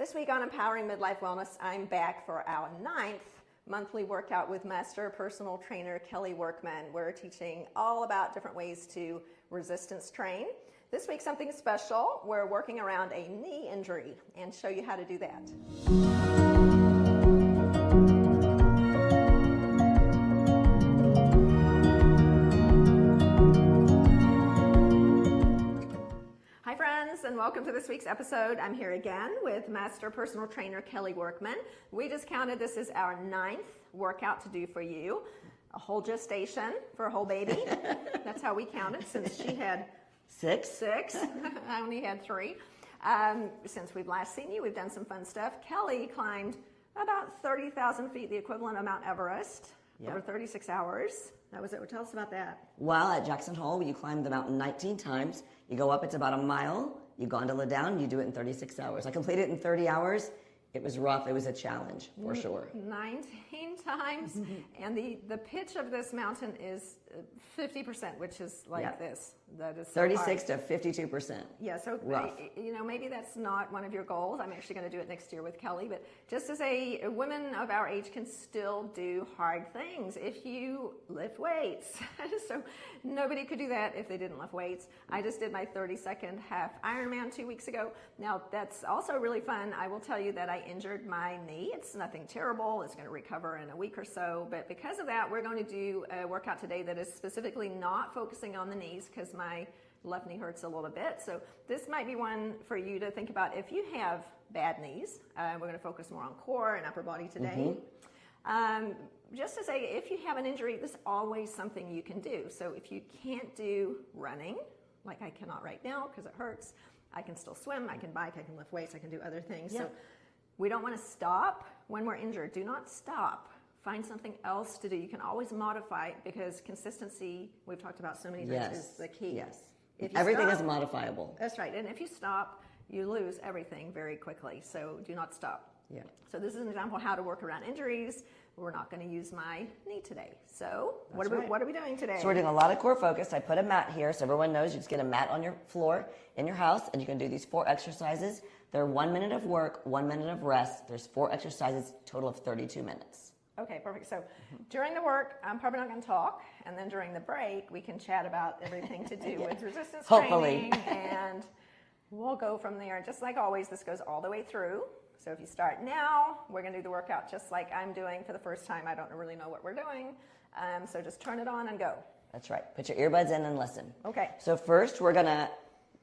This week on Empowering Midlife Wellness, I'm back for our 9th monthly workout with Master Personal Trainer Kelley Workman. We're teaching all about different ways to resistance train. This week, something special. We're working around a knee injury and show you how to do that. Hi friends, and welcome to this week's episode. I'm here again with Master Personal Trainer Kelley Workman. We just counted this is our 9th workout to do for you. A whole gestation for a whole baby. That's how we counted since she had six. I only had 3. Since we've last seen you, we've done some fun stuff. Kelley climbed about 30,000 feet, the equivalent of Mount Everest, over 36 hours. That was it. Tell us about that. Well, at Jackson Hole, you climb the mountain 19 times. You go up, it's about a mile. You gondola down, you do it in 36 hours. I completed it in 30 hours. It was rough. It was a challenge, for sure. 19 times. And the pitch of this mountain is 50%, which is like this. That is so 36 to 52%. Yeah, so rough. Maybe that's not one of your goals. I'm actually going to do it next year with Kelley. But just as women of our age can still do hard things if you lift weights. So nobody could do that if they didn't lift weights. I just did my 32nd half Ironman 2 weeks ago. Now, that's also really fun. I will tell you that I injured my knee. It's nothing terrible. It's going to recover in a week or so. But because of that, we're going to do a workout today that is specifically not focusing on the knees because my left knee hurts a little bit. So this might be one for you to think about if you have bad knees. We're going to focus more on core and upper body today. Just to say, if you have an injury, there's always something you can do. So if you can't do running, like I cannot right now because it hurts, I can still swim, I can bike, I can lift weights, I can do other things. So we don't want to stop when we're injured. Do not stop. Find something else to do. You can always modify because consistency, we've talked about so many times, is the key. Yes. If you Everything stop, is modifiable. That's right. And if you stop, you lose everything very quickly. So do not stop. Yeah. So this is an example of how to work around injuries. We're not going to use my knee today. So what are we doing today? So we're doing a lot of core focus. I put a mat here so everyone knows. You just get a mat on your floor in your house and you can do these 4 exercises. They're 1 minute of work, 1 minute of rest. There's 4 exercises, total of 32 minutes. Okay, perfect. So during the work, I'm probably not going to talk. And then during the break, we can chat about everything to do with resistance training. And we'll go from there. Just like always, this goes all the way through. So if you start now, we're going to do the workout just like I'm doing for the first time. I don't really know what we're doing. So just turn it on and go. That's right. Put your earbuds in and listen. Okay. So first, we're going to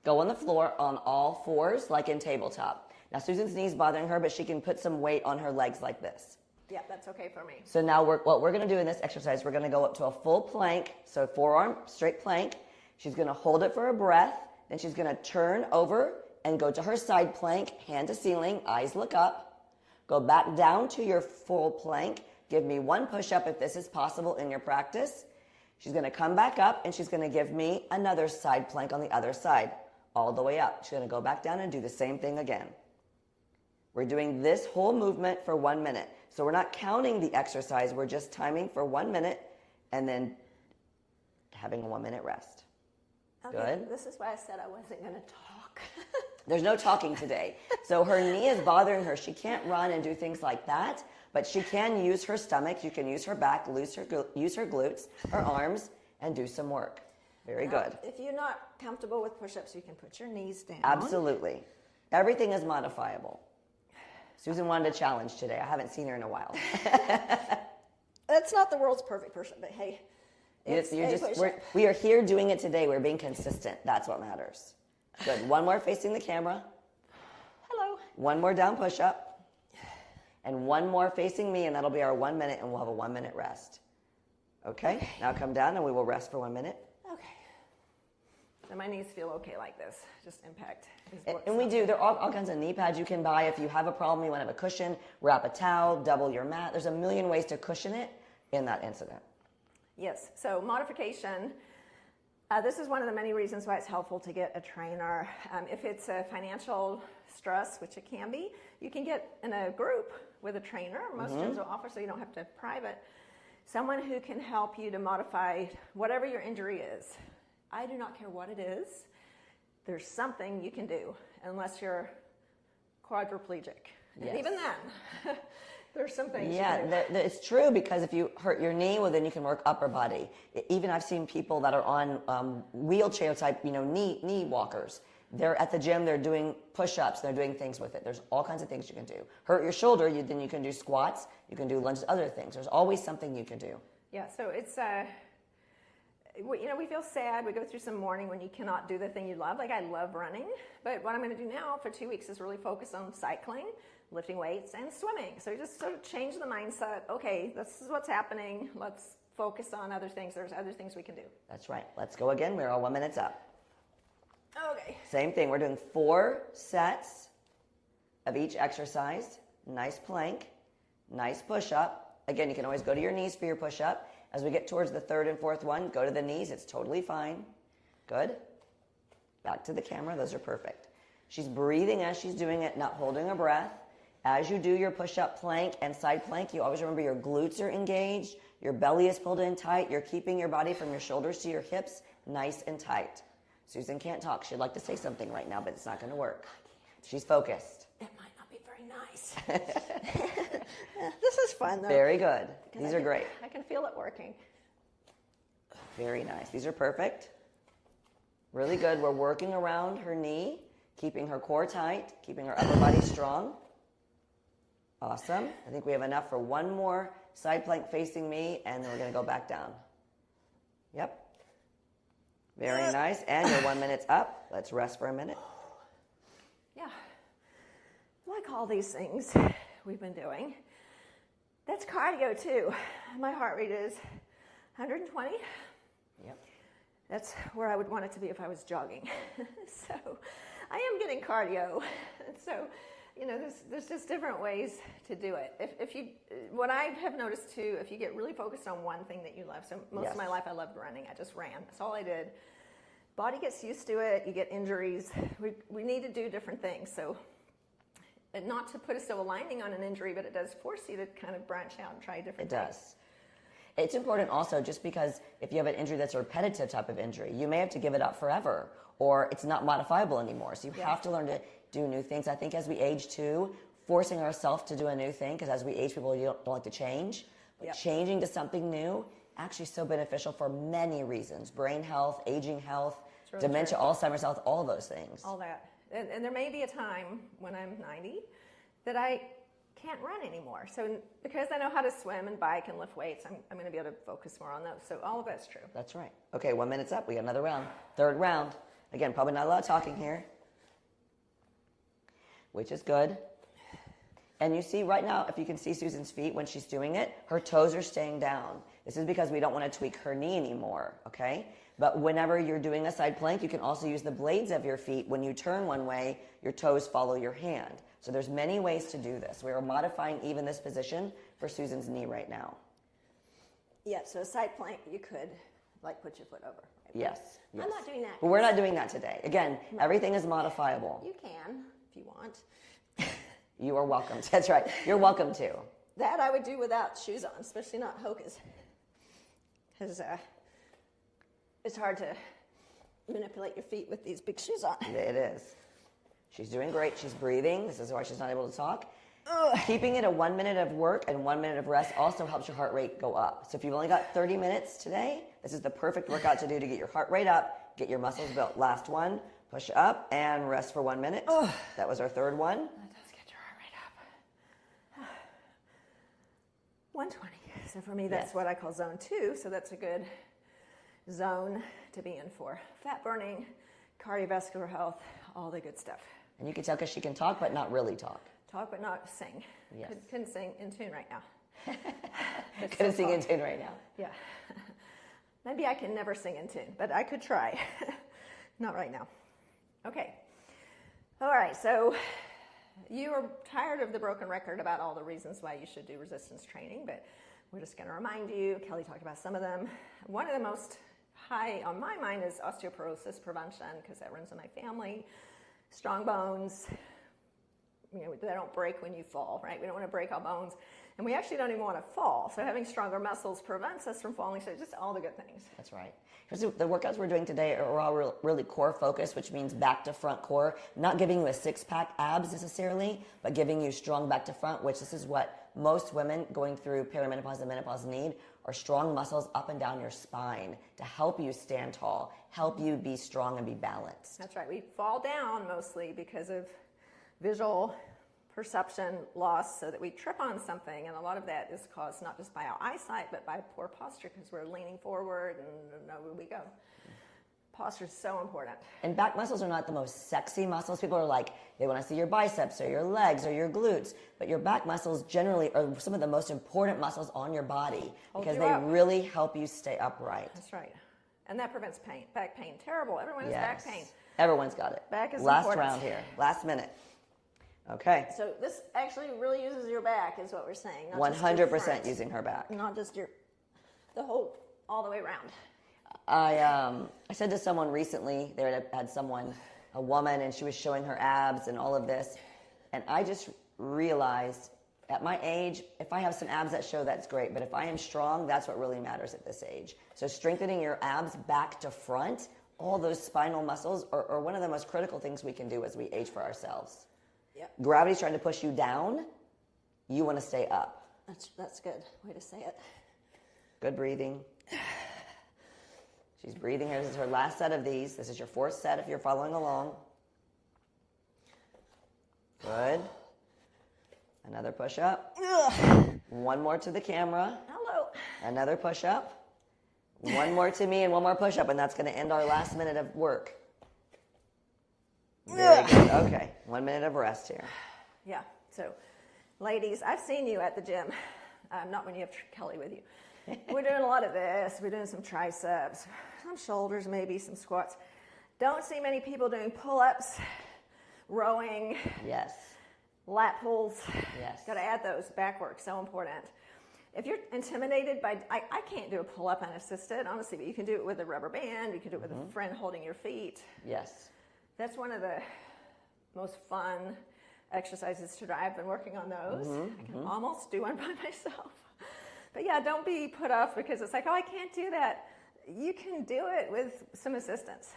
go on the floor on all 4s, like in tabletop. Now, Susan's knee's bothering her, but she can put some weight on her legs like this. Yeah, that's okay for me. So now what we're going to do in this exercise, we're going to go up to a full plank. So forearm straight plank. She's going to hold it for a breath. Then she's going to turn over and go to her side plank, hand to ceiling, eyes look up. Go back down to your full plank. Give me 1 push-up if this is possible in your practice. She's going to come back up and she's going to give me another side plank on the other side, all the way up. She's going to go back down and do the same thing again. We're doing this whole movement for 1 minute. So we're not counting the exercise. We're just timing for 1 minute and then having a 1 minute rest. Okay, good. This is why I said I wasn't going to talk. There's no talking today. So her knee is bothering her. She can't run and do things like that, but she can use her stomach. You can use her back, use her glutes, her arms, and do some work. Very good. If you're not comfortable with push-ups, you can put your knees down. Absolutely. Everything is modifiable. Susan wanted a challenge today. I haven't seen her in a while. That's not the world's perfect push-up, but hey, we are here doing it today. We're being consistent. That's what matters. Good. 1 more facing the camera. Hello. 1 more down push-up. And 1 more facing me, and that'll be our 1 minute, and we'll have a 1 minute rest. Okay? Now come down, and we will rest for 1 minute. Okay. So my knees feel okay like this. Just impact. And we do. There are all kinds of knee pads you can buy. If you have a problem, you want to have a cushion, wrap a towel, double your mat. There's a million ways to cushion it in that incident. Yes. So modification. This is one of the many reasons why it's helpful to get a trainer. If it's a financial stress, which it can be, you can get in a group with a trainer. Most gyms will offer, so you don't have to private. Someone who can help you to modify whatever your injury is. I do not care what it is. There's something you can do, unless you're quadriplegic. Yes. And even then, there's some things. Yeah, it's true, because if you hurt your knee, well, then you can work upper body. Even I've seen people that are on wheelchair type, knee walkers. They're at the gym, they're doing push-ups, they're doing things with it. There's all kinds of things you can do. Hurt your shoulder, then you can do squats, you can do lunges, other things. There's always something you can do. Yeah, so it's, we feel sad. We go through some morning when you cannot do the thing you love. Like, I love running, but what I'm going to do now for 2 weeks is really focus on cycling, lifting weights, and swimming. So just sort of change the mindset. Okay, this is what's happening. Let's focus on other things. There's other things we can do. That's right. Let's go again. We're all 1 minute up. Okay. Same thing. We're doing 4 sets of each exercise. Nice plank, nice push-up. Again, you can always go to your knees for your push-up. As we get towards the 3rd and 4th one, go to the knees. It's totally fine. Good. Back to the camera. Those are perfect. She's breathing as she's doing it, not holding her breath. As you do your push-up plank and side plank, you always remember your glutes are engaged, your belly is pulled in tight, you're keeping your body from your shoulders to your hips nice and tight. Susan can't talk. She'd like to say something right now, but it's not going to work. She's focused. It might not be very nice. This is fun, though. Very good. These are great. I can feel it working. Very nice. These are perfect. Really good. We're working around her knee, keeping her core tight, keeping her upper body strong. Awesome. I think we have enough for one more side plank facing me, and then we're going to go back down. Yep. Very nice. And your 1 minute's up. Let's rest for a minute. Yeah. Like all these things we've been doing, that's cardio too. My heart rate is 120. Yep. That's where I would want it to be if I was jogging. So I am getting cardio. So, there's just different ways to do it. What I have noticed too, if you get really focused on one thing that you love, so most of my life I loved running. I just ran. That's all I did. Body gets used to it. You get injuries. We need to do different things. So, not to put a silver lining on an injury, but it does force you to kind of branch out and try different things. It does. It's important also, just because if you have an injury that's a repetitive type of injury, you may have to give it up forever, or it's not modifiable anymore. So you have to learn to do new things. I think as we age too, forcing ourselves to do a new thing, because as we age, people don't like to change, but changing to something new, actually so beneficial for many reasons. Brain health, aging health, really dementia, Alzheimer's health, all those things. All that. And there may be a time when I'm 90 that I can't run anymore. So because I know how to swim and bike and lift weights, I'm going to be able to focus more on those. So all of that's true. That's right. Okay, 1 minute's up. We got another round. 3rd round. Again, probably not a lot of talking here, which is good. And you see right now, if you can see Susan's feet when she's doing it, her toes are staying down. This is because we don't want to tweak her knee anymore, okay? But whenever you're doing a side plank, you can also use the blades of your feet. When you turn one way, your toes follow your hand. So there's many ways to do this. We are modifying even this position for Susan's knee right now. Yeah, so a side plank, you could put your foot over. Right? Yes. I'm not doing that. But we're not doing that today. Again, everything is modifiable. You can, if you want. You are welcome. That's right. You're welcome to. That I would do without shoes on, especially not Hoka's. Because it's hard to manipulate your feet with these big shoes on. It is. She's doing great. She's breathing. This is why she's not able to talk. Keeping it a 1 minute of work and 1 minute of rest also helps your heart rate go up. So if you've only got 30 minutes today, this is the perfect workout to do to get your heart rate up, get your muscles built. Last one, push up and rest for 1 minute. That was our 3rd one. That does get your heart rate up. 120. So for me, that's what I call zone 2. So that's a good zone to be in for fat burning, cardiovascular health, all the good stuff. And you can tell because she can talk, but not really talk. Talk, but not sing. Yes. Couldn't sing in tune right now. Couldn't sing in tune right now. Yeah. Maybe I can never sing in tune, but I could try. Not right now. Okay. All right, so you are tired of the broken record about all the reasons why you should do resistance training, but we're just going to remind you. Kelley talked about some of them. One of the most high on my mind is osteoporosis prevention, because that runs in my family. Strong bones, they don't break when you fall, right? We don't want to break our bones. And we actually don't even want to fall. So having stronger muscles prevents us from falling. So just all the good things. That's right. The workouts we're doing today are all really core focused, which means back to front core, not giving you a six-pack abs necessarily, but giving you strong back to front, which this is what most women going through perimenopause and menopause need, are strong muscles up and down your spine to help you stand tall, help you be strong and be balanced. That's right. We fall down mostly because of visual perception loss, so that we trip on something, and a lot of that is caused not just by our eyesight but by poor posture, because we're leaning forward and nowhere we go. Posture is so important. And back muscles are not the most sexy muscles. People are like, they want to see your biceps or your legs or your glutes, but your back muscles generally are some of the most important muscles on your body because they really help you stay upright. That's right. And that prevents pain. Back pain, terrible. Everyone has back pain. Everyone's got it. Back is last important. round here, last minute. Okay. So this actually really uses your back, is what we're saying. 100% using her back. Not just the whole, all the way around. I said to someone recently, they had a woman, and she was showing her abs and all of this, and I just realized at my age, if I have some abs that show, that's great, but if I am strong, that's what really matters at this age. So strengthening your abs back to front, all those spinal muscles are one of the most critical things we can do as we age for ourselves. Yep. Gravity's trying to push you down. You want to stay up. That's good way to say it. Good breathing. She's breathing here. This is her last set of these. This is your fourth set if you're following along. Good. Another push-up. One more to the camera. Hello. Another push-up. One more to me and one more push-up, and that's going to end our last minute of work. Very good. Okay, 1 minute of rest here. Yeah. So, ladies, I've seen you at the gym. Not when you have Kelley with you. We're doing a lot of this. We're doing some triceps, some shoulders, maybe some squats. Don't see many people doing pull-ups, rowing. Yes. Lat pulls. Yes. Got to add those. Back work, so important. If you're intimidated by, I can't do a pull-up unassisted, honestly, but you can do it with a rubber band. You can do it with a friend holding your feet. Yes. That's one of the most fun exercises to do. I've been working on those. I can almost do one by myself. But yeah, don't be put off because it's like, oh, I can't do that. You can do it with some assistance.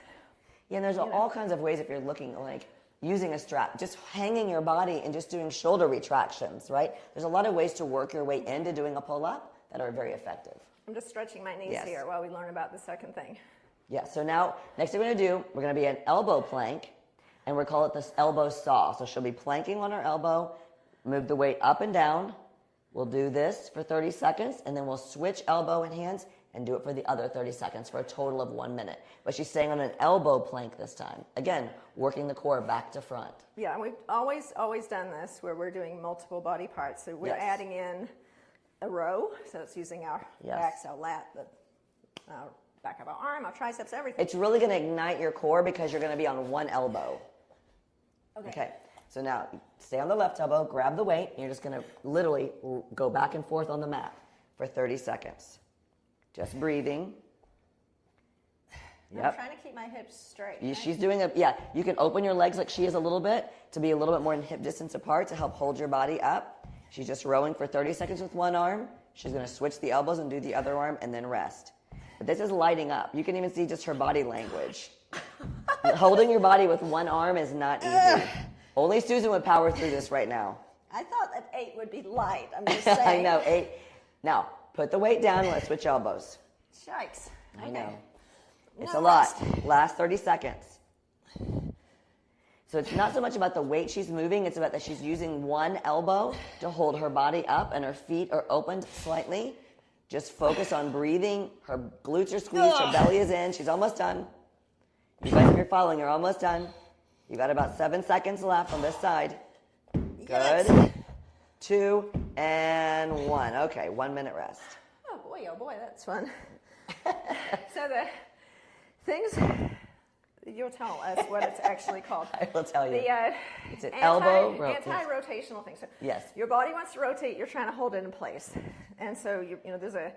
Yeah, and there's all kinds of ways if you're looking like using a strap, just hanging your body and just doing shoulder retractions, right? There's a lot of ways to work your way into doing a pull-up that are very effective. I'm just stretching my knees here while we learn about the second thing. Yeah, so now, next thing we're going to do, we're going to be an elbow plank, and we'll call it this elbow saw. So she'll be planking on her elbow, move the weight up and down. We'll do this for 30 seconds, and then we'll switch elbow and hands and do it for the other 30 seconds for a total of 1 minute. But she's staying on an elbow plank this time. Again, working the core back to front. Yeah, and we've always done this where we're doing multiple body parts. So we're adding in a row, so it's using our backs, our lat, the back of our arm, our triceps, everything. It's really going to ignite your core because you're going to be on one elbow. Okay. So now, stay on the left elbow, grab the weight, and you're just going to literally go back and forth on the mat for 30 seconds. Just breathing. I'm trying to keep my hips straight. She's doing you can open your legs like she is a little bit to be a little bit more in hip distance apart to help hold your body up. She's just rowing for 30 seconds with one arm. She's going to switch the elbows and do the other arm and then rest. But this is lighting up. You can even see just her body language. Holding your body with one arm is not easy. Only Susan would power through this right now. I thought that 8 would be light. I'm just saying. I know, 8. Now, put the weight down and let's switch elbows. Shikes. I know. It's a lot. Last 30 seconds. So it's not so much about the weight she's moving, it's about that she's using one elbow to hold her body up and her feet are opened slightly. Just focus on breathing. Her glutes are squeezed, her belly is in. She's almost done. You guys, if you're following, you're almost done. You got about 7 seconds left on this side. Good. 2 and 1. Okay, 1 minute rest. Oh boy, that's fun. So the things, you'll tell us what it's actually called. I will tell you. It's an anti-rotational thing. So yes. Your body wants to rotate, you're trying to hold it in place. And so there's a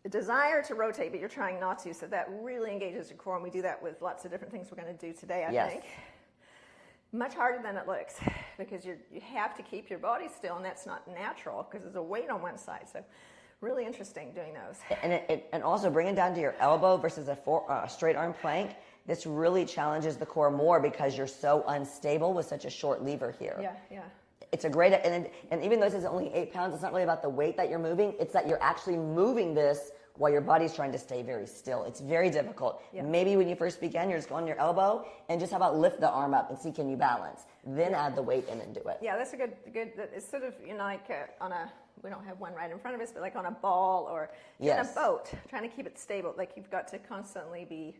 desire to rotate, but you're trying not to. So that really engages your core, and we do that with lots of different things we're going to do today, I think. Much harder than it looks because you have to keep your body still, and that's not natural because there's a weight on one side. So really interesting doing those. And also bring it down to your elbow versus a straight arm plank. This really challenges the core more because you're so unstable with such a short lever here. Yeah, yeah. It's a great, and even though this is only 8 pounds, it's not really about the weight that you're moving. It's that you're actually moving this while your body's trying to stay very still. It's very difficult. Yeah. Maybe when you first begin, you're just going on your elbow, and just how about lift the arm up and see, can you balance? Then add the weight in and do it. Yeah, that's a good, it's sort of, like on a, we don't have one right in front of us, but like on a ball or in a boat, trying to keep it stable. Like you've got to constantly be.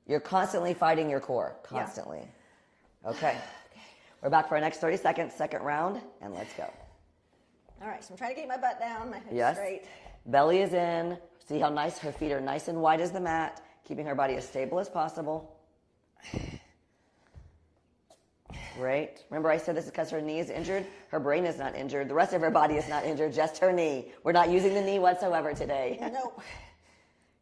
You're constantly fighting your core, constantly. Yeah. Okay. We're back for our next 30 seconds, second round, and let's go. All right, so I'm trying to get my butt down, my head straight. Belly is in. See how nice her feet are nice and wide as the mat, keeping her body as stable as possible. Great. Remember I said this is because her knee is injured? Her brain is not injured. The rest of her body is not injured, just her knee. We're not using the knee whatsoever today. Nope.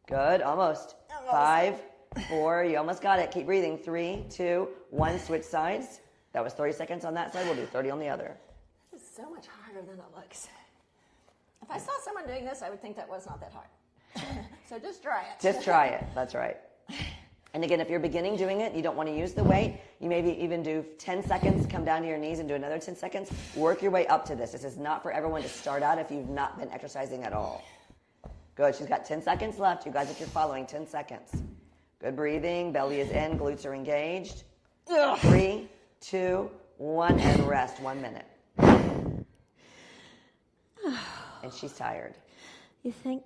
Good, almost. 5, 4, you almost got it. Keep breathing. 3, 2, 1, switch sides. That was 30 seconds on that side. We'll do 30 on the other. This is so much harder than it looks. If I saw someone doing this, I would think that was not that hard. So just try it. Just try it. That's right. And again, if you're beginning doing it, you don't want to use the weight, you maybe even do 10 seconds, come down to your knees and do another 10 seconds. Work your way up to this. This is not for everyone to start out if you've not been exercising at all. Good. She's got 10 seconds left. You guys, if you're following, 10 seconds. Good breathing. Belly is in. Glutes are engaged. 3, 2, 1, and rest. 1 minute. And she's tired. You think?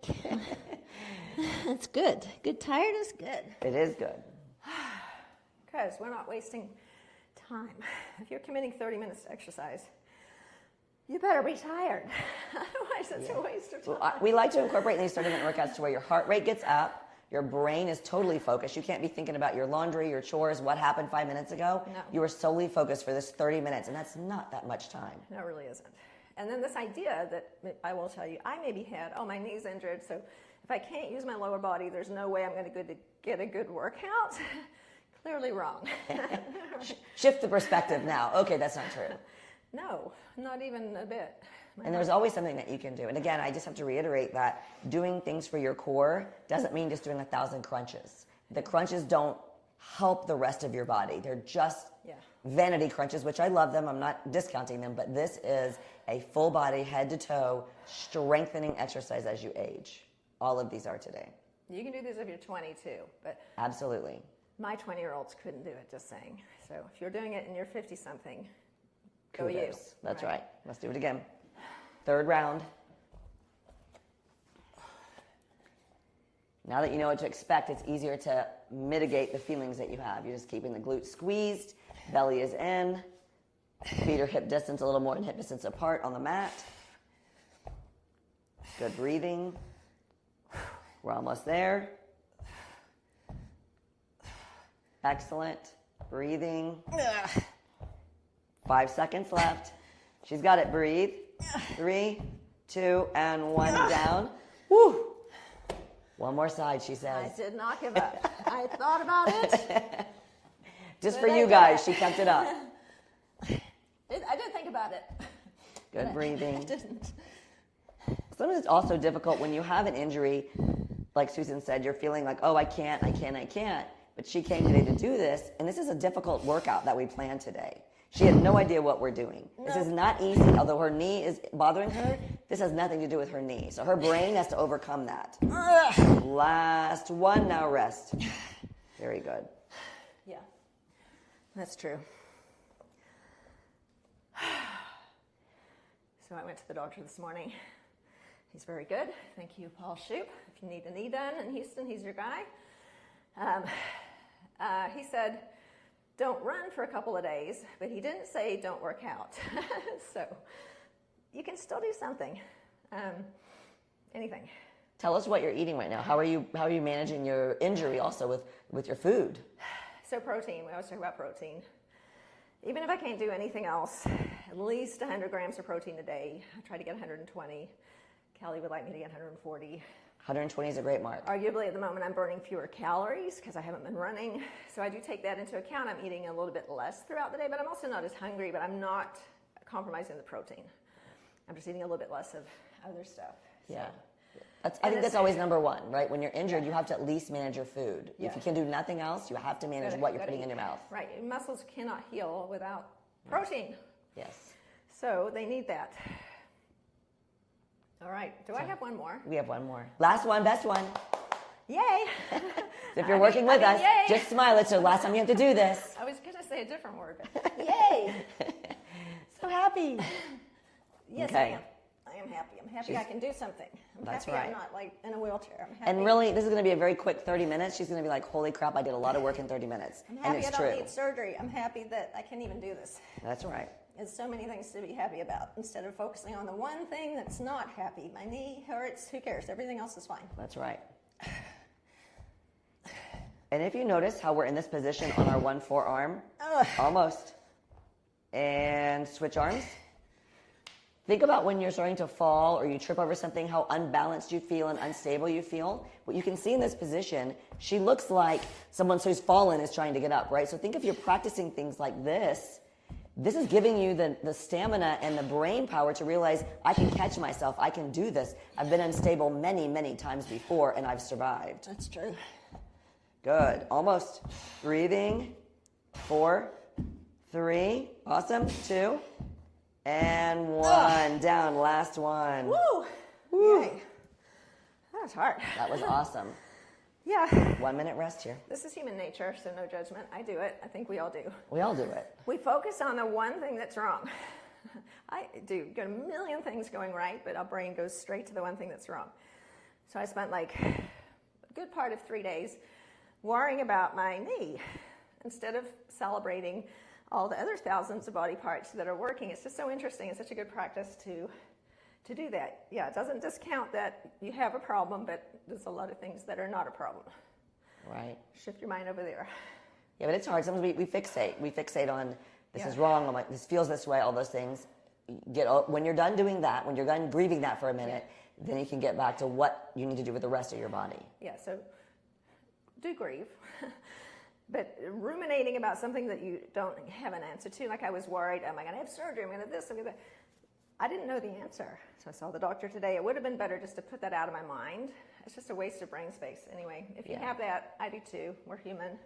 That's good. Good tired is good. It is good. Because we're not wasting time. If you're committing 30 minutes to exercise, you better be tired. Otherwise, it's a waste of time. Well, we like to incorporate these 30-minute workouts to where your heart rate gets up, your brain is totally focused. You can't be thinking about your laundry, your chores, what happened 5 minutes ago. No. You are solely focused for this 30 minutes, and that's not that much time. No, it really isn't. And then this idea that I will tell you, I maybe had, my knee's injured, so if I can't use my lower body, there's no way I'm going to get a good workout. Clearly wrong. Shift the perspective now. Okay, that's not true. No, not even a bit. And there's always something that you can do. And again, I just have to reiterate that doing things for your core doesn't mean just doing 1,000 crunches. The crunches don't help the rest of your body. They're just vanity crunches, which I love them. I'm not discounting them, but this is a full body, head to toe, strengthening exercise as you age. All of these are today. You can do this if you're 22, but absolutely. My 20-year-olds couldn't do it, just saying. So if you're doing it and you're 50-something, go you. That's right. Let's do it again. Third round. Now that you know what to expect, it's easier to mitigate the feelings that you have. You're just keeping the glutes squeezed, belly is in, feet are hip distance, a little more than hip distance apart on the mat. Good breathing. We're almost there. Excellent. Breathing. 5 seconds left. She's got it. Breathe. 3, 2, and 1 down. Woo! One more side, she says. I did not give up. I thought about it. Just for you guys, she kept it up. I did think about it. Good breathing. I didn't. Sometimes it's also difficult when you have an injury, like Susan said, you're feeling like, oh, I can't. But she came today to do this, and this is a difficult workout that we planned today. She had no idea what we're doing. No. This is not easy. Although her knee is bothering her, this has nothing to do with her knee. So her brain has to overcome that. Last one, now rest. Very good. Yeah, that's true. So I went to the doctor this morning. He's very good. Thank you, Paul Shoup. If you need a knee done in Houston, he's your guy. He said, don't run for a couple of days, but he didn't say don't work out. So you can still do something, anything. Tell us what you're eating right now. How are you managing your injury also with your food? So protein, we always talk about protein. Even if I can't do anything else, at least 100 grams of protein a day. I try to get 120. Kelly would like me to get 140. 120 is a great mark. Arguably at the moment I'm burning fewer calories because I haven't been running. So I do take that into account. I'm eating a little bit less throughout the day, but I'm also not as hungry, but I'm not compromising the protein. I'm just eating a little bit less of other stuff. Yeah. I think that's always number one, right? When you're injured, you have to at least manage your food. If you can do nothing else, you have to manage what you're putting in your mouth. Right. Your muscles cannot heal without protein. Yes. So they need that. All right. Do I have one more? We have one more. Last one, best one. Yay. If you're working with us, yay. just smile. It's the last time you have to do this. I was going to say a different word, but yay. So happy. Yes, Okay. I am. I am happy. I'm happy I can do something. I'm That's happy right. I'm not like in a wheelchair. I'm happy. And really, this is going to be a very quick 30 minutes. She's going to be like, holy crap, I did a lot of work in 30 minutes. I'm And happy it's I don't true. need surgery. I'm happy that I can even do this. That's right. There's so many things to be happy about. Instead of focusing on the one thing that's not happy. My knee hurts. Who cares? Everything else is fine. That's right. And if you notice how we're in this position on our one forearm, almost, and switch arms. Think about when you're starting to fall or you trip over something, how unbalanced you feel and unstable you feel. What you can see in this position, she looks like someone who's fallen is trying to get up, right? So think if you're practicing things like this is giving you the stamina and the brain power to realize I can catch myself, I can do this. I've been unstable many, many times before and I've survived. That's true. Good. Almost. Breathing. 4, 3. Awesome. 2. And 1. Down. Last one. Woo! Woo. Yay. That was hard. That was awesome. Yeah. 1 minute rest here. This is human nature, so no judgment. I do it. I think we all do. We all do it. We focus on the one thing that's wrong. I do. Got a million things going right, but our brain goes straight to the one thing that's wrong. So I spent like a good part of 3 days worrying about my knee instead of celebrating all the other thousands of body parts that are working. It's just so interesting. It's such a good practice to do that. Yeah, it doesn't discount that you have a problem, but there's a lot of things that are not a problem. Right. Shift your mind over there. Yeah, but it's hard. Sometimes we fixate. We fixate on this is wrong. I'm like, this feels this way, all those things. When you're done doing that, when you're done grieving that for a minute, then you can get back to what you need to do with the rest of your body. Yeah, so do grieve. But ruminating about something that you don't have an answer to, like I was worried, am I going to have surgery? Am I going to this? I'm going to that. I didn't know the answer. So I saw the doctor today. It would have been better just to put that out of my mind. It's just a waste of brain space. Anyway, if you have that, I do too. We're human.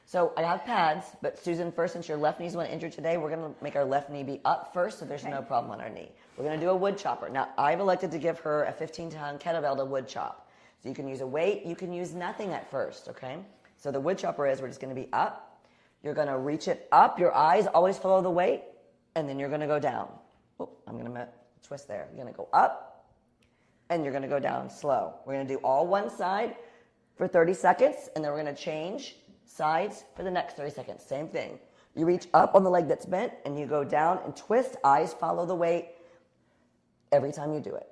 So I have pads, but Susan, first, since your left knee's one injured today, we're going to make our left knee be up first so there's no problem on our knee. We're going to do a wood chopper. Now, I've elected to give her a 15-pound kettlebell to wood chop. So you can use a weight. You can use nothing at first, okay? So the wood chopper is we're just going to be up. You're going to reach it up. Your eyes always follow the weight, and then you're going to go down. Oh, I'm going to twist there. You're going to go up, and you're going to go down slow. We're going to do all one side for 30 seconds, and then we're going to change sides for the next 30 seconds. Same thing. You reach up on the leg that's bent, and you go down and twist. Eyes follow the weight every time you do it.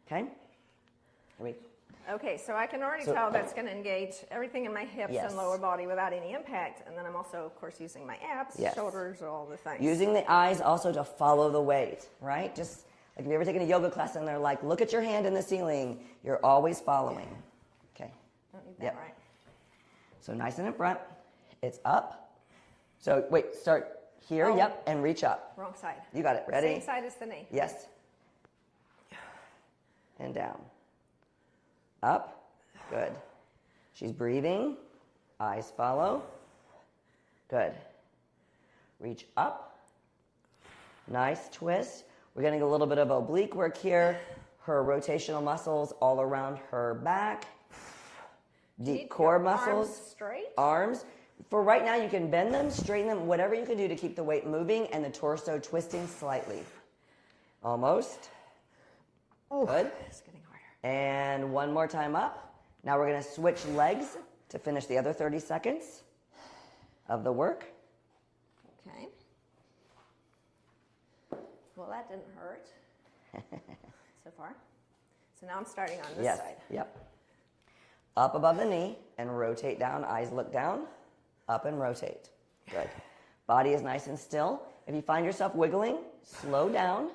Okay? Okay, so I can already tell that's going to engage everything in my hips and lower body without any impact. And then I'm also, of course, using my abs, shoulders, all the things. Using the eyes also to follow the weight, right? Just like if you've ever taken a yoga class and they're like, look at your hand in the ceiling. You're always following. Okay. Don't need that, right? So nice and in front. It's up. So wait, start here, and reach up. Wrong side. You got it. Ready? Same side as the knee. Yes. And down. Up. Good. She's breathing. Eyes follow. Good. Reach up. Nice twist. We're getting a little bit of oblique work here. Her rotational muscles all around her back. Deep core muscles. Arms straight? Arms. For right now, you can bend them, straighten them, whatever you can do to keep the weight moving and the torso twisting slightly. Almost. Good. It's getting harder. And one more time up. Now we're going to switch legs to finish the other 30 seconds of the work. Okay. Well, that didn't hurt so far. So now I'm starting on this side. Yep. Up above the knee and rotate down. Eyes look down. Up and rotate. Good. Body is nice and still. If you find yourself wiggling, slow down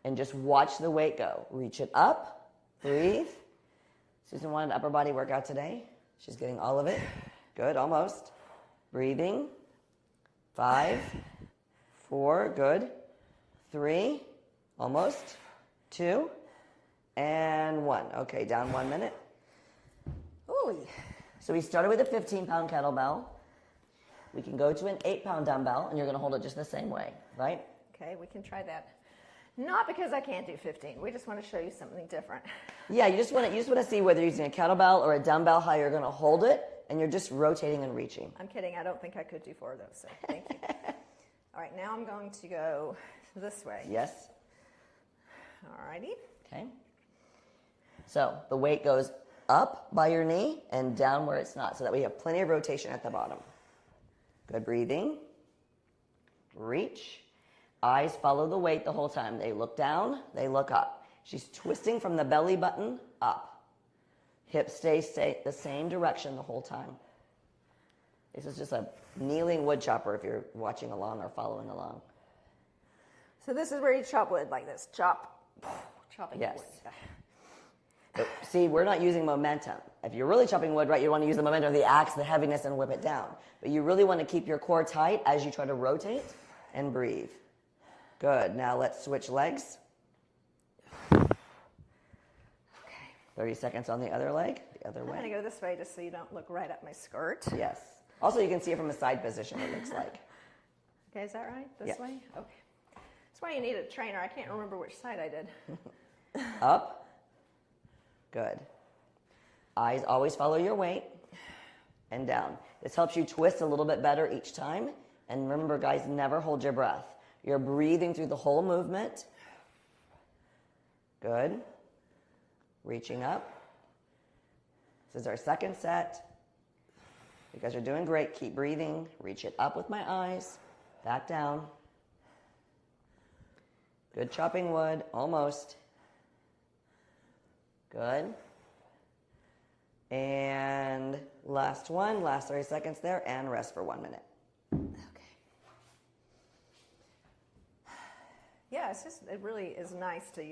and just watch the weight go. Reach it up. Breathe. Susan wanted an upper body workout today. She's getting all of it. Good, almost. Breathing. 5, 4, good. 3, almost. 2, and 1. Okay, down 1 minute. Ooh. So we started with a 15-pound kettlebell. We can go to an 8-pound dumbbell, and you're going to hold it just the same way, right? Okay, we can try that. Not because I can't do 15. We just want to show you something different. Yeah, you just want to see whether you're using a kettlebell or a dumbbell, how you're going to hold it, and you're just rotating and reaching. I'm kidding. I don't think I could do 4 of those, so thank you. All right, now I'm going to go this way. Yes. All righty. Okay. So the weight goes up by your knee and down where it's not, so that we have plenty of rotation at the bottom. Good breathing. Reach. Eyes follow the weight the whole time. They look down, they look up. She's twisting from the belly button up. Hips stay the same direction the whole time. This is just a kneeling wood chopper if you're watching along or following along. So this is where you chop wood like this. Chop. Chopping Yes. wood. But see, we're not using momentum. If you're really chopping wood, right, you want to use the momentum of the axe, the heaviness, and whip it down. But you really want to keep your core tight as you try to rotate and breathe. Good. Now let's switch legs. Okay. 30 seconds on the other leg, the other I'm way. going to go this way just so you don't look right up my skirt. Yes. Also, you can see it from a side position, it looks like. Okay, is that right? This Yeah. way? Okay. That's why you need a trainer. I can't remember which side I did. Up. Good. Eyes always follow your weight. And down. This helps you twist a little bit better each time. And remember, guys, never hold your breath. You're breathing through the whole movement. Good. Reaching up. This is our second set. You guys are doing great. Keep breathing. Reach it up with my eyes. Back down. Good chopping wood. Almost. Good. And last one. Last 30 seconds there. And rest for 1 minute. Yeah, it really is nice to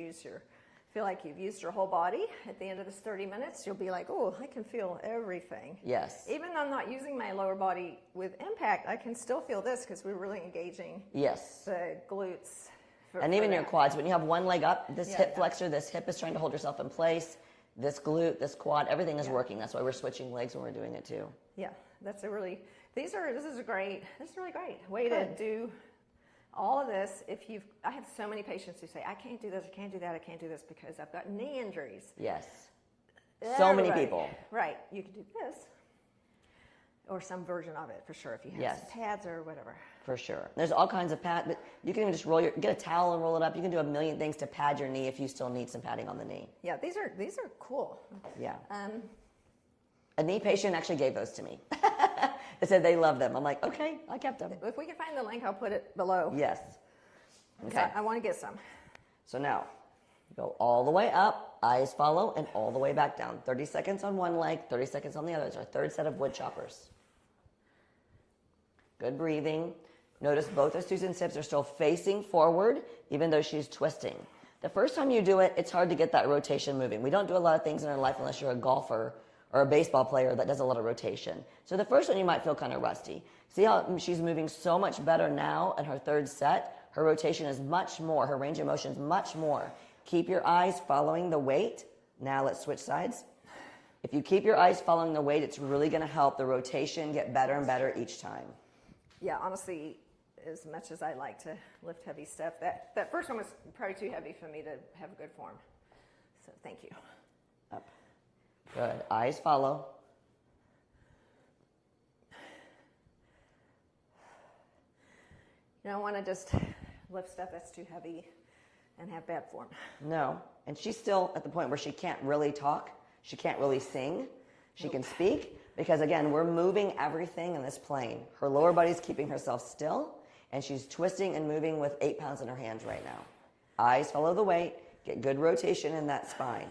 feel like you've used your whole body. At the end of this 30 minutes, you'll be like, oh, I can feel everything. Yes. Even though I'm not using my lower body with impact, I can still feel this because we're really engaging Yes. the glutes. And even your quads. When you have one leg up, this hip Yeah. flexor, this hip is trying to hold yourself in place. This glute, this quad, everything is working. That's why we're switching legs when we're doing it too. Yeah, this is a really great way to do all of this. I have so many patients who say, I can't do this, I can't do that, I can't do this because I've got knee injuries. Yes. So many Everybody. people. Right. You can do this or some version of it for sure if you have some pads or whatever. For sure. There's all kinds of pad, but you can even just get a towel and roll it up. You can do a million things to pad your knee if you still need some padding on the knee. Yeah, these are cool. Yeah. A knee patient actually gave those to me. They said they love them. I'm like, okay, I kept them. If we can find the link, I'll put it below. Yes. Okay. Okay. I want to get some. So now, go all the way up, eyes follow, and all the way back down. 30 seconds on one leg, 30 seconds on the other. It's our third set of wood choppers. Good breathing. Notice both of Susan's hips are still facing forward, even though she's twisting. The first time you do it, it's hard to get that rotation moving. We don't do a lot of things in our life unless you're a golfer or a baseball player that does a lot of rotation. So the first one you might feel kind of rusty. See how she's moving so much better now in her third set? Her rotation is much more, her range of motion is much more. Keep your eyes following the weight. Now let's switch sides. If you keep your eyes following the weight, it's really gonna help the rotation get better and better each time. Yeah, honestly, as much as I like to lift heavy stuff, that first one was probably too heavy for me to have good form. So thank you. Up. Good. Eyes follow. You don't want to just lift stuff that's too heavy and have bad form. No. And she's still at the point where she can't really talk. She can't really sing. She can speak because, again, we're moving everything in this plane. Her lower body's keeping herself still, and she's twisting and moving with 8 pounds in her hands right now. Eyes follow the weight. Get good rotation in that spine.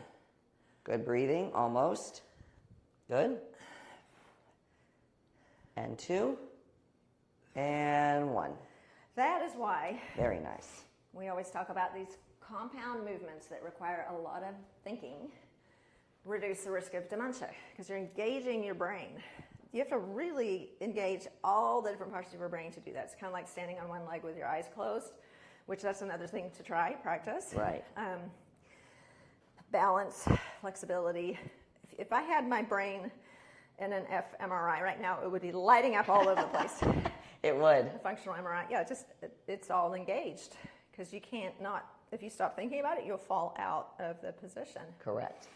Good breathing, almost. Good. And 2. And 1. That is why Very nice. we always talk about these compound movements that require a lot of thinking reduce the risk of dementia because you're engaging your brain. You have to really engage all the different parts of your brain to do that. It's kind of like standing on one leg with your eyes closed, which that's another thing to try, practice. Right. Balance, flexibility. If I had my brain in an fMRI right now, it would be lighting up all over the place. It would. A functional MRI, yeah, it's all engaged because you can't not, if you stop thinking about it, you'll fall out of the position. Correct.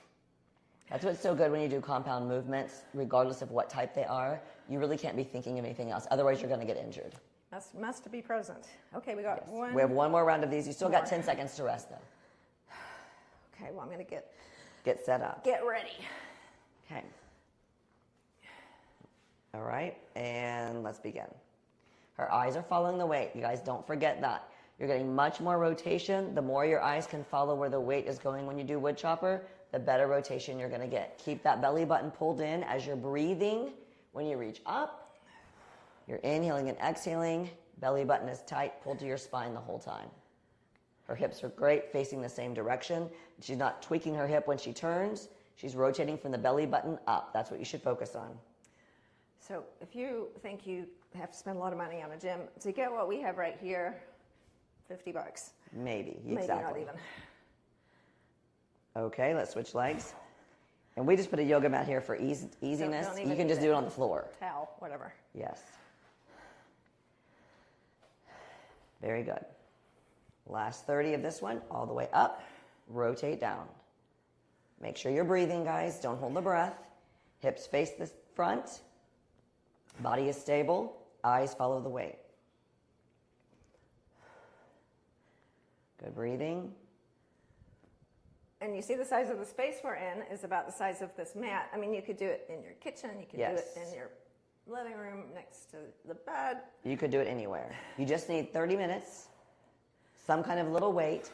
That's what's so good when you do compound movements, regardless of what type they are. You really can't be thinking of anything else. Otherwise, you're going to get injured. Must be present. Okay, we got one. We have one more round of these. You still got 10 seconds to rest, though. Okay, well, I'm going to get set up. Get ready. Okay. All right, and let's begin. Her eyes are following the weight. You guys don't forget that. You're getting much more rotation. The more your eyes can follow where the weight is going when you do wood chopper, the better rotation you're going to get. Keep that belly button pulled in as you're breathing. When you reach up, you're inhaling and exhaling. Belly button is tight, pulled to your spine the whole time. Her hips are great, facing the same direction. She's not tweaking her hip when she turns. She's rotating from the belly button up. That's what you should focus on. So if you think you have to spend a lot of money on a gym to get what we have right here, $50. Maybe, exactly. Maybe not even. Okay, let's switch legs. And we just put a yoga mat here for easiness. You can just do it on the floor. Towel, whatever. Yes. Very good. Last 30 of this one, all the way up. Rotate down. Make sure you're breathing, guys. Don't hold the breath. Hips face the front. Body is stable. Eyes follow the weight. Good breathing. And you see the size of the space we're in is about the size of this mat. I mean, you could do it in your kitchen. You could do it in your living room next to the bed. You could do it anywhere. You just need 30 minutes, some kind of little weight,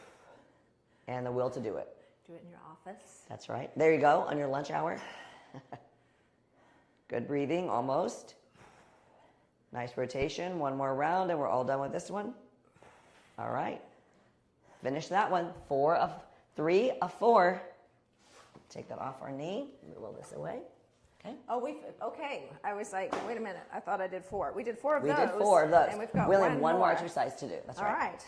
and the will to do it. Do it in your office. That's right. There you go, on your lunch hour. Good breathing, almost. Nice rotation. One more round, and we're all done with this one. All right. Finish that one. 3 of 4. Take that off our knee. Roll this away. Okay. Oh, okay. I was like, wait a minute. I thought I did 4. We did 4 of those. We did 4 of those. And we've got we only have one more exercise to do. That's right. All right.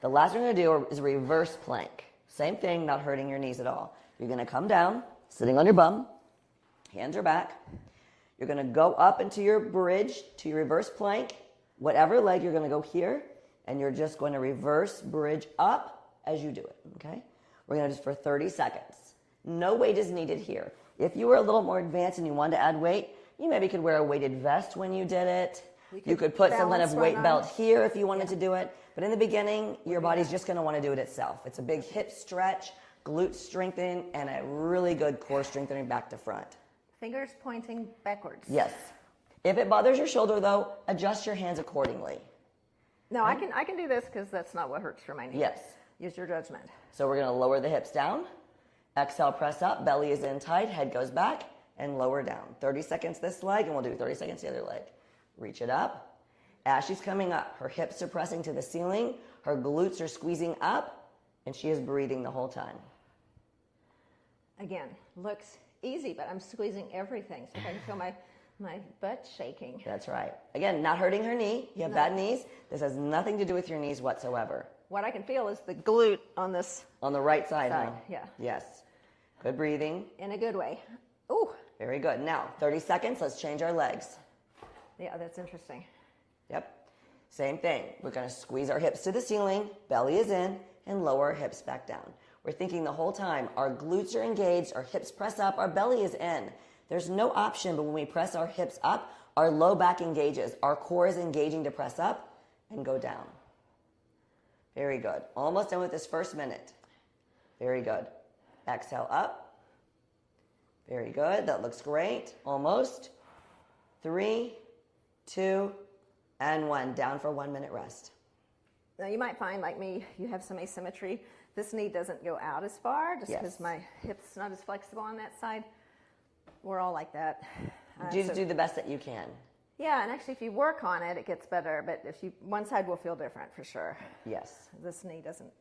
The last one we're going to do is a reverse plank. Same thing, not hurting your knees at all. You're going to come down, sitting on your bum. Hands are back. You're going to go up into your bridge to your reverse plank. Whatever leg, you're going to go here, and you're just going to reverse bridge up as you do it, okay? We're going to do this for 30 seconds. No weight is needed here. If you were a little more advanced and you wanted to add weight, you maybe could wear a weighted vest when you did it. You could put some kind of weight belt here if you wanted to do it. But in the beginning, your body's just going to want to do it itself. It's a big hip stretch, glute strengthening, and a really good core strengthening back to front. Fingers pointing backwards. Yes. If it bothers your shoulder, though, adjust your hands accordingly. No, I can do this because that's not what hurts for my knee. Yes. Use your judgment. So we're going to lower the hips down. Exhale, press up. Belly is in tight. Head goes back and lower down. 30 seconds this leg, and we'll do 30 seconds the other leg. Reach it up. As she's coming up, her hips are pressing to the ceiling. Her glutes are squeezing up, and she is breathing the whole time. Again, looks easy, but I'm squeezing everything. So if I can feel my butt shaking. That's right. Again, not hurting her knee. You have bad knees. This has nothing to do with your knees whatsoever. What I can feel is the glute on this. On the right side, huh? Yeah. Yes. Good breathing. In a good way. Ooh. Very good. Now, 30 seconds. Let's change our legs. Yeah, that's interesting. Yep. Same thing. We're going to squeeze our hips to the ceiling. Belly is in. And lower our hips back down. We're thinking the whole time, our glutes are engaged, our hips press up, our belly is in. There's no option, but when we press our hips up, our low back engages. Our core is engaging to press up and go down. Very good. Almost done with this first minute. Very good. Exhale up. Very good. That looks great. Almost. 3, 2, and 1. Down for 1 minute rest. Now you might find, like me, you have some asymmetry. This knee doesn't go out as far just because my hip's not as flexible on that side. We're all like that. Just do the best that you can. Yeah, and actually if you work on it, it gets better. But one side will feel different for sure. Yes. This knee doesn't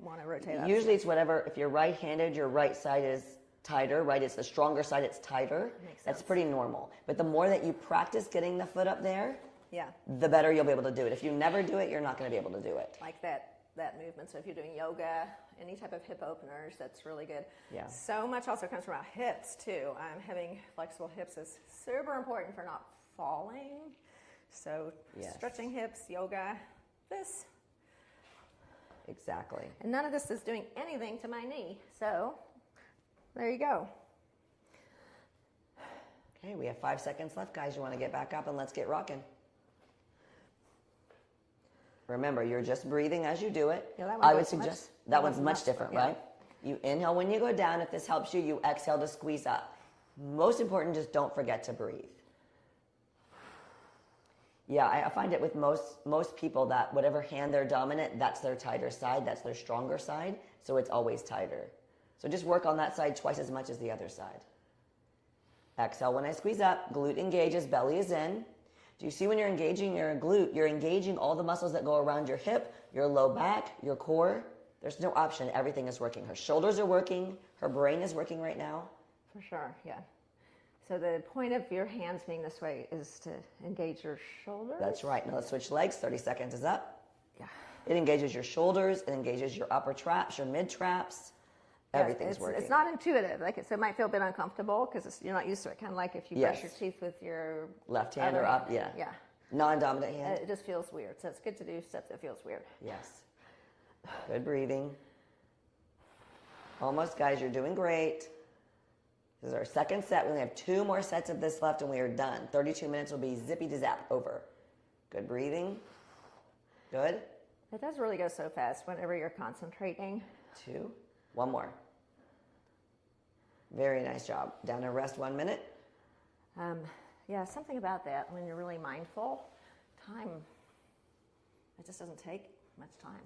want to rotate up. Usually it's whatever, if you're right-handed, your right side is tighter, right? It's the stronger side, it's tighter. That's pretty normal. But the more that you practice getting the foot up there, the better you'll be able to do it. If you never do it, you're not going to be able to do it. Like that movement. So if you're doing yoga, any type of hip openers, that's really good. Yeah. So much also comes from our hips too. Having flexible hips is super important for not falling. So stretching hips, yoga, this. Exactly. And none of this is doing anything to my knee. So there you go. Okay, we have 5 seconds left, guys. You want to get back up and let's get rocking. Remember, you're just breathing as you do it. Yeah, I would suggest that one's much different, right? You inhale when you go down. If this helps you, you exhale to squeeze up. Most important, just don't forget to breathe. Yeah, I find it with most people that whatever hand they're dominant, that's their tighter side, that's their stronger side, so it's always tighter. So just work on that side twice as much as the other side. Exhale when I squeeze up, glute engages, belly is in. Do you see when you're engaging your glute, you're engaging all the muscles that go around your hip, your low back, your core? There's no option. Everything is working. Her shoulders are working. Her brain is working right now. For sure, yeah. So the point of your hands being this way is to engage your shoulders? That's right. Now let's switch legs. 30 seconds is up. Yeah. It engages your shoulders. It engages your upper traps, your mid traps. Everything's working. It's not intuitive. So it might feel a bit uncomfortable because you're not used to it. Kind of like if you brush your teeth with your left hand or up, Yeah. Non-dominant hand. It just feels weird. So it's good to do stuff that feels weird. Yes. Good breathing. Almost, guys. You're doing great. This is our second set. We only have 2 more sets of this left and we are done. 32 minutes will be zippy to zap over. Good breathing. Good. It does really go so fast whenever you're concentrating. 2. 1 more. Very nice job. Down and rest 1 minute. Yeah, something about that when you're really mindful. Time, it just doesn't take much time.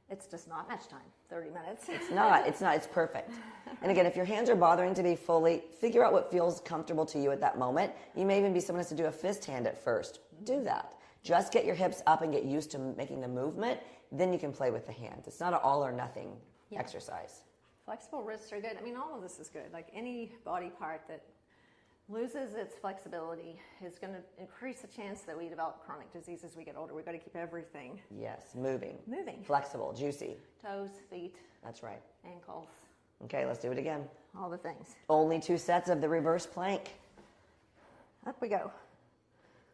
It's just not much time, 30 minutes. It's not, it's perfect. And again, if your hands are bothering to be fully, figure out what feels comfortable to you at that moment. You may even be someone who has to do a fist hand at first. Do that. Just get your hips up and get used to making the movement. Then you can play with the hands. It's not an all or nothing exercise. Flexible wrists are good. I mean, all of this is good. Like any body part that loses its flexibility is going to increase the chance that we develop chronic disease as we get older. We've got to keep everything moving, flexible, juicy. Toes, feet. That's right. Ankles. Okay, let's do it again. All the things. Only 2 sets of the reverse plank. Up we go.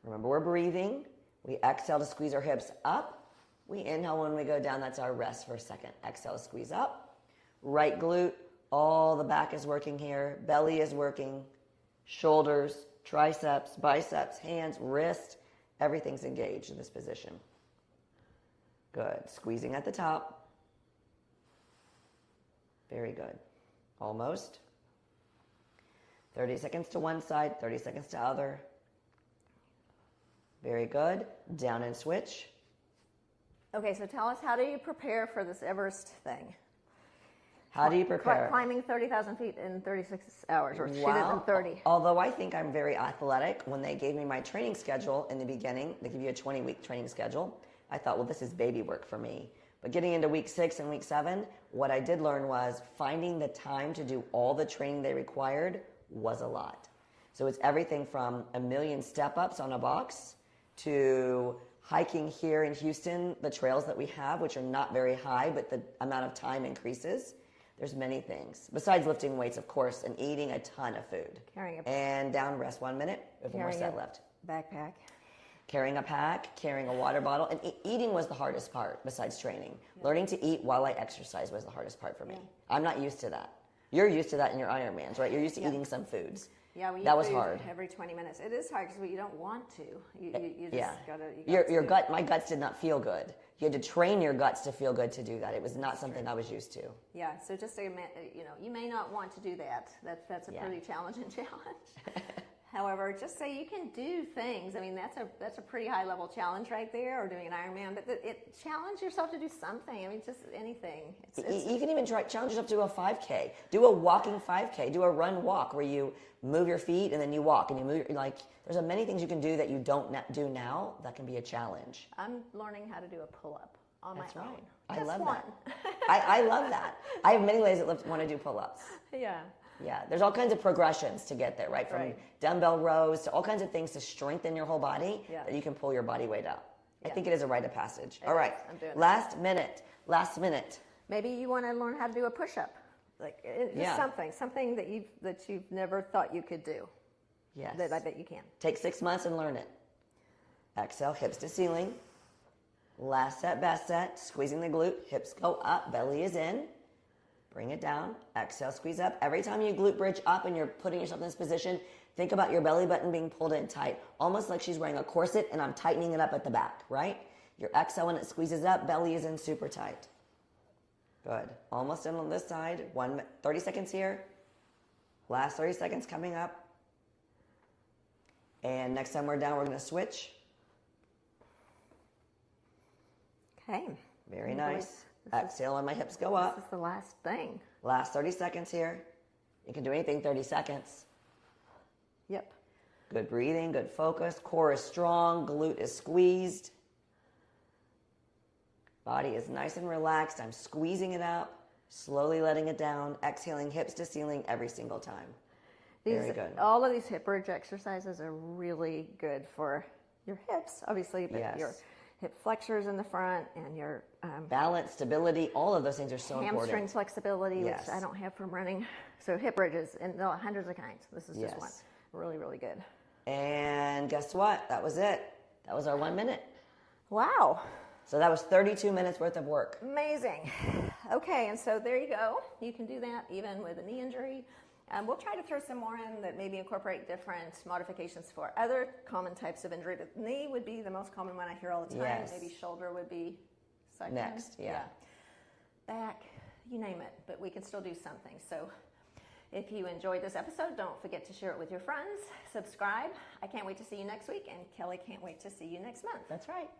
Remember, we're breathing. We exhale to squeeze our hips up. We inhale when we go down. That's our rest for a second. Exhale to squeeze up. Right glute, all the back is working here. Belly is working. Shoulders, triceps, biceps, hands, wrist, everything's engaged in this position. Good. Squeezing at the top. Very good. Almost. 30 seconds to one side, 30 seconds to other. Very good. Down and switch. Okay, so tell us, how do you prepare for this Everest thing? How do you prepare? Climbing 30,000 feet in 36 hours, or shoot it in 30. Although I think I'm very athletic, when they gave me my training schedule in the beginning, they give you a 20-week training schedule, I thought, well, this is baby work for me. But getting into week 6 and week 7, what I did learn was finding the time to do all the training they required was a lot. So it's everything from a million step-ups on a box to hiking here in Houston, the trails that we have, which are not very high, but the amount of time increases. There's many things. Besides lifting weights, of course, and eating a ton of food. And down, rest 1 minute. We have 1 more set left. Backpack. Carrying a pack, carrying a water bottle. And eating was the hardest part, besides training. Learning to eat while I exercise was the hardest part for me. I'm not used to that. You're used to that in your Ironmans, right? You're used to eating some foods. Yeah, we that was hard. Every 20 minutes. It is hard because you don't want to. You just gotta. Your gut. My guts did not feel good. You had to train your guts to feel good to do that. It was not something I was used to. Yeah. So just you may not want to do that. That's a pretty challenging challenge. However, just say you can do things. I mean, that's a pretty high level challenge right there, or doing an Ironman. But challenge yourself to do something. I mean, just anything. You can even challenge yourself to do a 5K. Do a walking 5K. Do a run walk where you move your feet and then you walk and you move. There's many things you can do that you don't do now that can be a challenge. I'm learning how to do a pull-up on my own. I love that. I love that. I have many ladies that want to do pull-ups. Yeah. Yeah, there's all kinds of progressions to get there, right? From Right. dumbbell rows to all kinds of things to strengthen your whole body Yeah. that you can pull your body weight up. I Yeah. think it is a rite of passage. It All right, is. I'm doing it. last minute. Maybe you want to learn how to do a push-up, like just Yeah. something that you've never thought you could do. Yes. That I bet you can. Take 6 months and learn it. Exhale, hips to ceiling. Last set, best set. Squeezing the glute, hips go up, belly is in. Bring it down. Exhale, squeeze up. Every time you glute bridge up and you're putting yourself in this position, think about your belly button being pulled in tight, almost like she's wearing a corset and I'm tightening it up at the back, right? Your exhale when it squeezes up, belly is in super tight. Good. Almost in on this side. 30 seconds here. Last 30 seconds coming up. And next time we're down, we're going to switch. Okay. Very nice. Exhale and my hips go up. This is the last thing. Last 30 seconds here. You can do anything 30 seconds. Yep. Good breathing, good focus. Core is strong, glute is squeezed. Body is nice and relaxed. I'm squeezing it up, slowly letting it down, exhaling hips to ceiling every single time. Very good. All of these hip bridge exercises are really good for your hips, obviously, but Yes. your hip flexors in the front and your Balance, stability, all of those things are so hamstring important. flexibility, Yes. which I don't have from running. So hip bridges, and there are hundreds of kinds. This is just Yes. one. Really, really good. And guess what? That was it. That was our 1 minute. Wow. So that was 32 minutes worth of work. Amazing. Okay, and so there you go. You can do that even with a knee injury. We'll try to throw some more in that maybe incorporate different modifications for other common types of injury. But knee would be the most common one I hear all the time. Yes. Maybe shoulder would be second. Next, yeah. Back, you name it. But we can still do something. So if you enjoyed this episode, don't forget to share it with your friends. Subscribe. I can't wait to see you next week. And Kelley can't wait to see you next month. That's right.